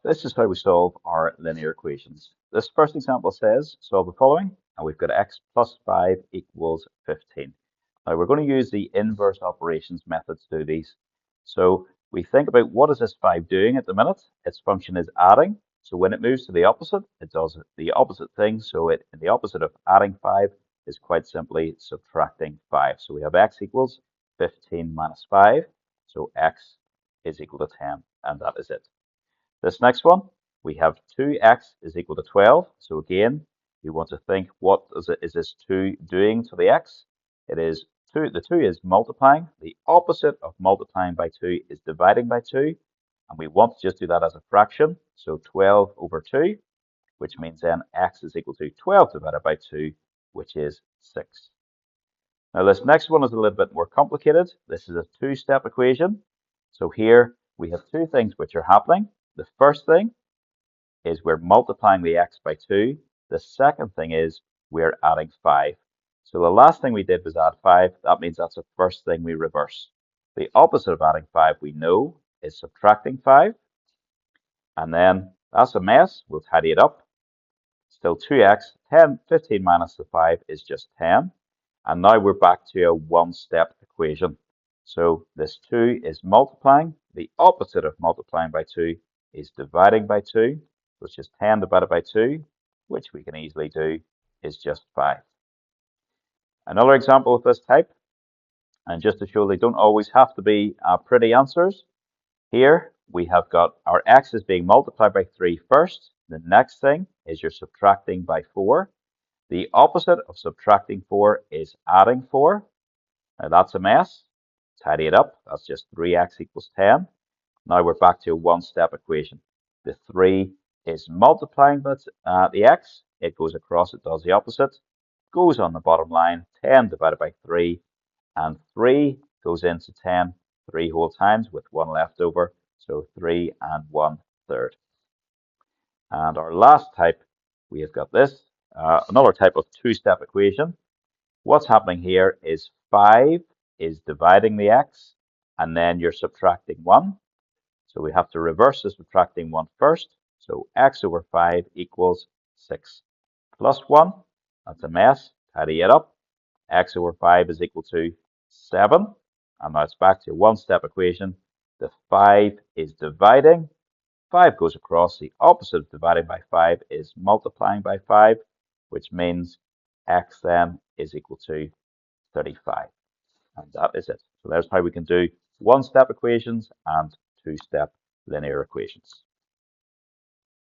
This is how we solve our linear equations. This first example says solve the following, and we've got x plus 5 equals 15. Now we're going to use the inverse operations method to do these. So we think about what is this 5 doing at the minute? Its function is adding. So when it moves to the opposite, it does the opposite thing. So the opposite of adding 5 is quite simply subtracting 5. So we have x equals 15 minus 5. So x is equal to 10, and that is it. This next one, we have 2x is equal to 12. So again, we want to think what is this 2 doing to the x? It is 2, the 2 is multiplying. The opposite of multiplying by 2 is dividing by 2. And we want to just do that as a fraction. So 12 over 2, which means then x is equal to 12 divided by 2, which is 6. Now this next one is a little bit more complicated. This is a two-step equation. So here we have two things which are happening. The first thing is we're multiplying the x by 2. The second thing is we're adding 5. So the last thing we did was add 5. That means that's the first thing we reverse. The opposite of adding 5 we know is subtracting 5. And then that's a mess. We'll tidy it up. Still 2x, 15 minus the 5 is just 10. And now we're back to a one-step equation. So this 2 is multiplying. The opposite of multiplying by 2 is dividing by 2. So it's just 10 divided by 2, which we can easily do, is just 5. Another example of this type, and just to show they don't always have to be pretty answers, here we have got our x is being multiplied by 3 first. The next thing is you're subtracting by 4. The opposite of subtracting 4 is adding 4. Now that's a mess. Tidy it up. That's just 3x equals 10. Now we're back to a one-step equation. The 3 is multiplying the x. It goes across, it does the opposite. Goes on the bottom line, 10 divided by 3. And 3 goes into 10 3 whole times with 1 left over. So 3 and 1/3. And our last type, we have got this, another type of two-step equation. What's happening here is 5 is dividing the x, and then you're subtracting 1. So we have to reverse the subtracting 1 first. So x over 5 equals 6 plus 1. That's a mess. Tidy it up. X over 5 is equal to 7. And now it's back to a one-step equation. The 5 is dividing. 5 goes across. The opposite of dividing by 5 is multiplying by 5, which means x then is equal to 35. And that is it. So there's how we can do one-step equations and two-step linear equations.